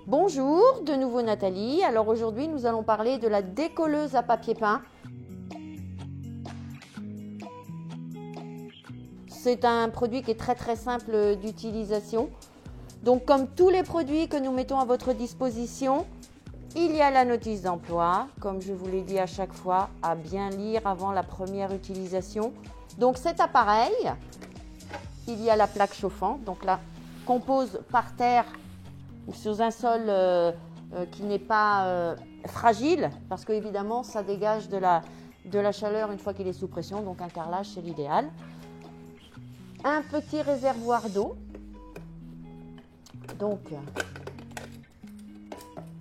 Bonjour, de nouveau Nathalie. Alors aujourd'hui nous allons parler de la décolleuse à papier peint. C'est un produit qui est très simple d'utilisation. Donc comme tous les produits que nous mettons à votre disposition, il y a la notice d'emploi, comme je vous l'ai dit à chaque fois, à bien lire avant la première utilisation. Donc cet appareil, il y a la plaque chauffante, donc là qu'on pose par terre ou sur un sol qui n'est pas fragile, parce que évidemment ça dégage de la chaleur une fois qu'il est sous pression, donc un carrelage c'est l'idéal. Un petit réservoir d'eau, donc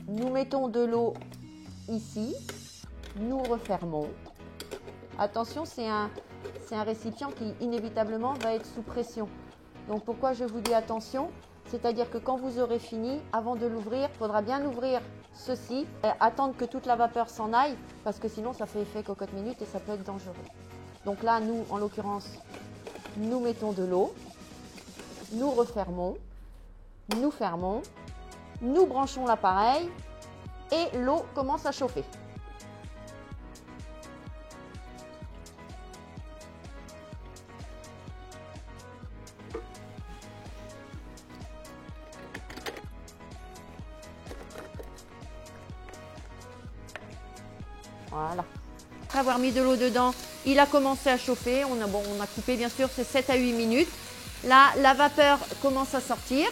nous mettons de l'eau ici, nous refermons. Attention, c'est un récipient qui inévitablement va être sous pression. Donc pourquoi je vous dis attention? C'est-à-dire que quand vous aurez fini, avant de l'ouvrir, il faudra bien ouvrir ceci, attendre que toute la vapeur s'en aille, parce que sinon ça fait effet cocotte minute et ça peut être dangereux. Donc là, nous, en l'occurrence, nous mettons de l'eau, nous refermons, nous fermons, nous branchons l'appareil et l'eau commence à chauffer. Voilà. Après avoir mis de l'eau dedans, il a commencé à chauffer. On a coupé bien sûr, c'est 7 à 8 minutes. Là, la vapeur commence à sortir.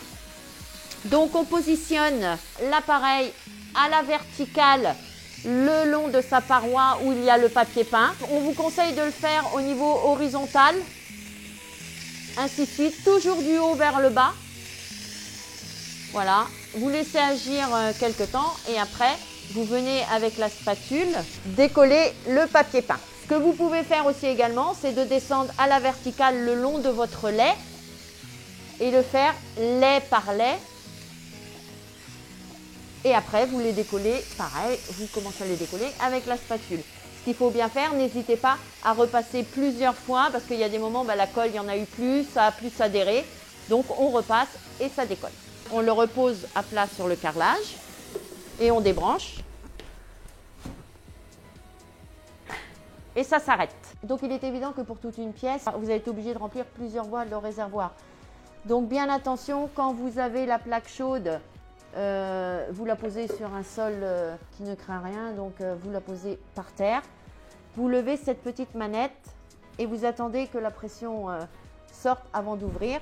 Donc on positionne l'appareil à la verticale le long de sa paroi où il y a le papier peint. On vous conseille de le faire au niveau horizontal. Ainsi de suite, toujours du haut vers le bas. Voilà, vous laissez agir quelques temps et après, vous venez avec la spatule décoller le papier peint. Ce que vous pouvez faire aussi également, c'est de descendre à la verticale le long de votre lait et le faire lait par lait. Et après, vous les décollez, pareil, vous commencez à les décoller avec la spatule. Ce qu'il faut bien faire, n'hésitez pas à repasser plusieurs fois parce qu'il y a des moments, la colle, il n'y en a eu plus, ça a plus adhéré. Donc on repasse et ça décolle. On le repose à plat sur le carrelage et on débranche. Et ça s'arrête. Donc il est évident que pour toute une pièce, vous allez être obligé de remplir plusieurs fois le réservoir. Donc bien attention, quand vous avez la plaque chaude, vous la posez sur un sol qui ne craint rien, donc vous la posez par terre. Vous levez cette petite manette et vous attendez que la pression sorte avant d'ouvrir.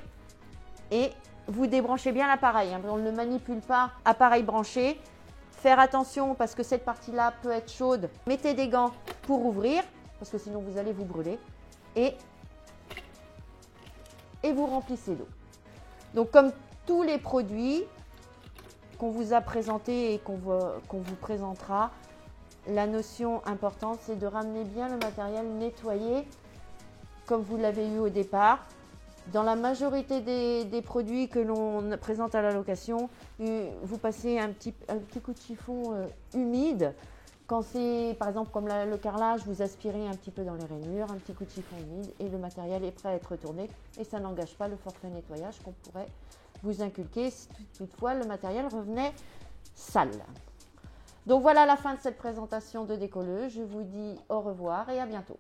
Et vous débranchez bien l'appareil, hein. On ne le manipule pas, appareil branché. Faire attention parce que cette partie-là peut être chaude. Mettez des gants pour ouvrir, parce que sinon vous allez vous brûler. Et vous remplissez d'eau. Donc comme tous les produits qu'on vous a présentés et qu'on vous présentera, la notion importante, c'est de ramener bien le matériel nettoyé, comme vous l'avez eu au départ. Dans la majorité des produits que l'on présente à la location, vous passez un petit coup de chiffon humide. Quand c'est par exemple comme le carrelage, vous aspirez un petit peu dans les rainures, un petit coup de chiffon humide et le matériel est prêt à être retourné et ça n'engage pas le forfait nettoyage qu'on pourrait vous inculquer si toutefois le matériel revenait sale. Donc voilà la fin de cette présentation de décolleuse. Je vous dis au revoir et à bientôt.